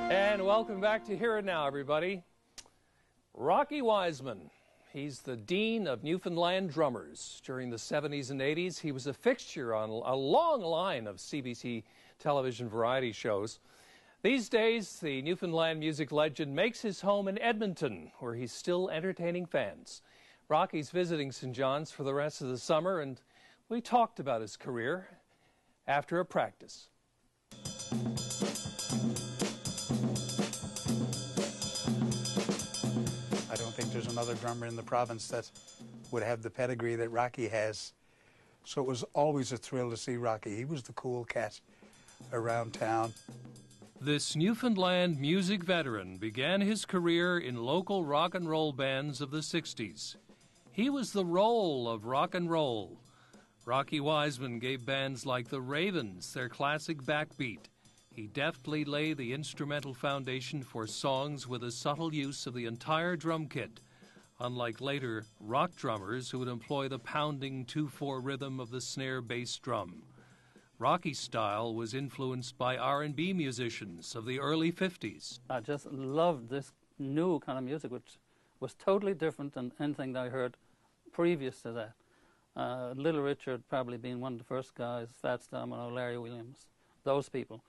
And welcome back to Here and Now, everybody. Rocky Wiseman. He's the Dean of Newfoundland Drummers. During the 70s and 80s, he was a fixture on a long line of CBC television variety shows. These days, the Newfoundland music legend makes his home in Edmonton, where he's still entertaining fans. Rocky's visiting St. John's for the rest of the summer, and we talked about his career after a practice. I don't think there's another drummer in the province that would have the pedigree that Rocky has. So it was always a thrill to see Rocky. He was the cool cat around town. This Newfoundland music veteran began his career in local rock and roll bands of the 60s. He was the roll of rock and roll. Rocky Wiseman gave bands like the Ravens their classic backbeat. He deftly laid the instrumental foundation for songs with a subtle use of the entire drum kit, unlike later rock drummers who would employ the pounding 2/4 rhythm of the snare bass drum. Rocky's style was influenced by R&B musicians of the early 50s. I just loved this new kind of music, which was totally different than anything that I heard previous to that. Little Richard probably being one of the first guys, Fats Domino, Larry Williams, those people.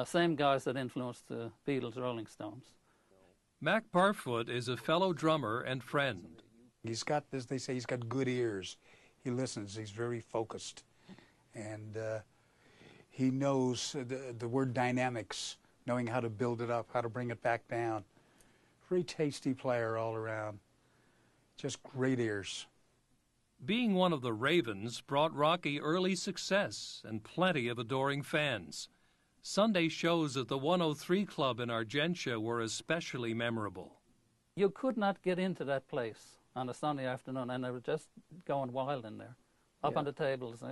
Same guys that influenced the Beatles, Rolling Stones. Mac Barfoot is a fellow drummer and friend. He's got, as they say, he's got good ears. He listens. He's very focused. And he knows the word dynamics, knowing how to build it up, how to bring it back down. Very tasty player all around. Just great ears. Being one of the Ravens brought Rocky early success and plenty of adoring fans. Sunday shows at the 103 Club in Argentia were especially memorable. You could not get into that place on a Sunday afternoon, and they were just going wild in there, up on the tables.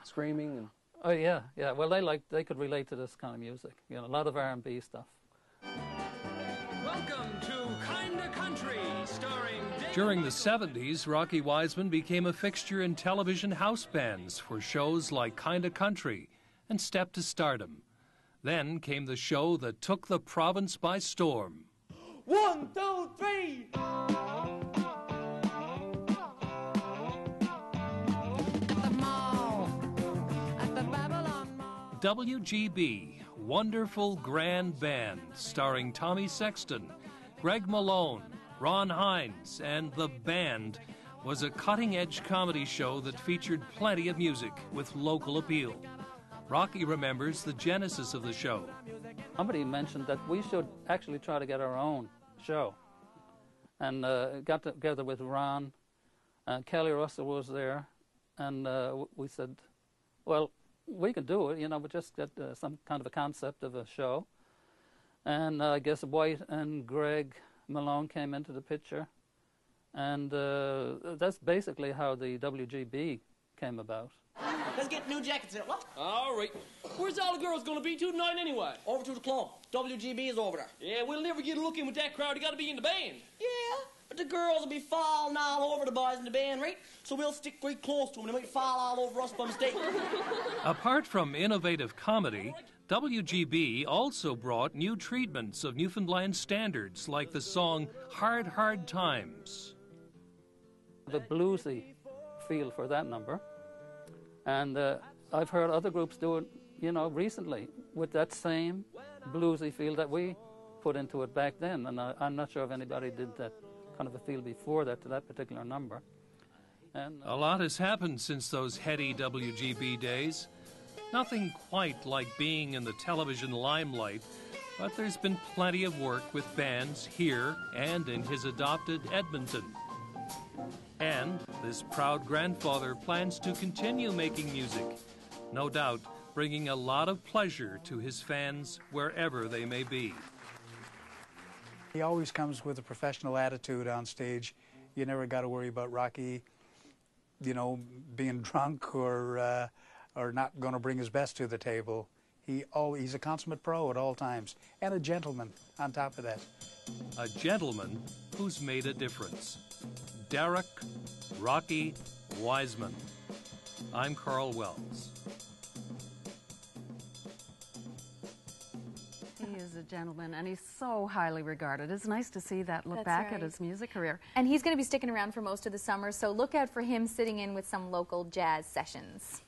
Screaming and... Oh, yeah. Well, they could relate to this kind of music. You know, a lot of R&B stuff. Welcome to Kinda Country, starring... During the 70s, Rocky Wiseman became a fixture in television house bands for shows like Kinda Country and stepped to stardom. Then came the show that took the province by storm. 1, 2, 3! WGB, Wonderful Grand Band, starring Tommy Sexton, Greg Malone, Ron Hines, and The Band, was a cutting-edge comedy show that featured plenty of music with local appeal. Rocky remembers the genesis of the show. Somebody mentioned that we should actually try to get our own show. And got together with Ron, Kelly Russell was there, and we said, well, we can do it, you know, but just get some kind of a concept of a show. And I guess White and Greg Malone came into the picture. And that's basically how the WGB came about. Let's get new jackets in it, what? All right. Where's all the girls going to be tonight anyway? Over to the club. WGB is over there. Yeah, we'll never get a look in with that crowd. You got to be in the band. Yeah, but the girls will be falling all over the boys in the band, right? So we'll stick right close to them and they might fall all over us by mistake. Apart from innovative comedy, WGB also brought new treatments of Newfoundland standards like the song Hard, Hard Times. The bluesy feel for that number. And I've heard other groups do it, you know, recently with that same bluesy feel that we put into it back then. And I'm not sure if anybody did that kind of a feel before that to that particular number. And a lot has happened since those heady WGB days. Nothing quite like being in the television limelight, but there's been plenty of work with bands here and in his adopted Edmonton. And this proud grandfather plans to continue making music, no doubt bringing a lot of pleasure to his fans wherever they may be. He always comes with a professional attitude on stage. You never got to worry about Rocky, you know, being drunk or not going to bring his best to the table. He's a consummate pro at all times, and a gentleman on top of that. A gentleman who's made a difference. Derek Rocky Wiseman. I'm Karl Wells. He is a gentleman, and he's so highly regarded. It's nice to see that look That's back right. at his music career. And he's going to be sticking around for most of the summer, so look out for him sitting in with some local jazz sessions.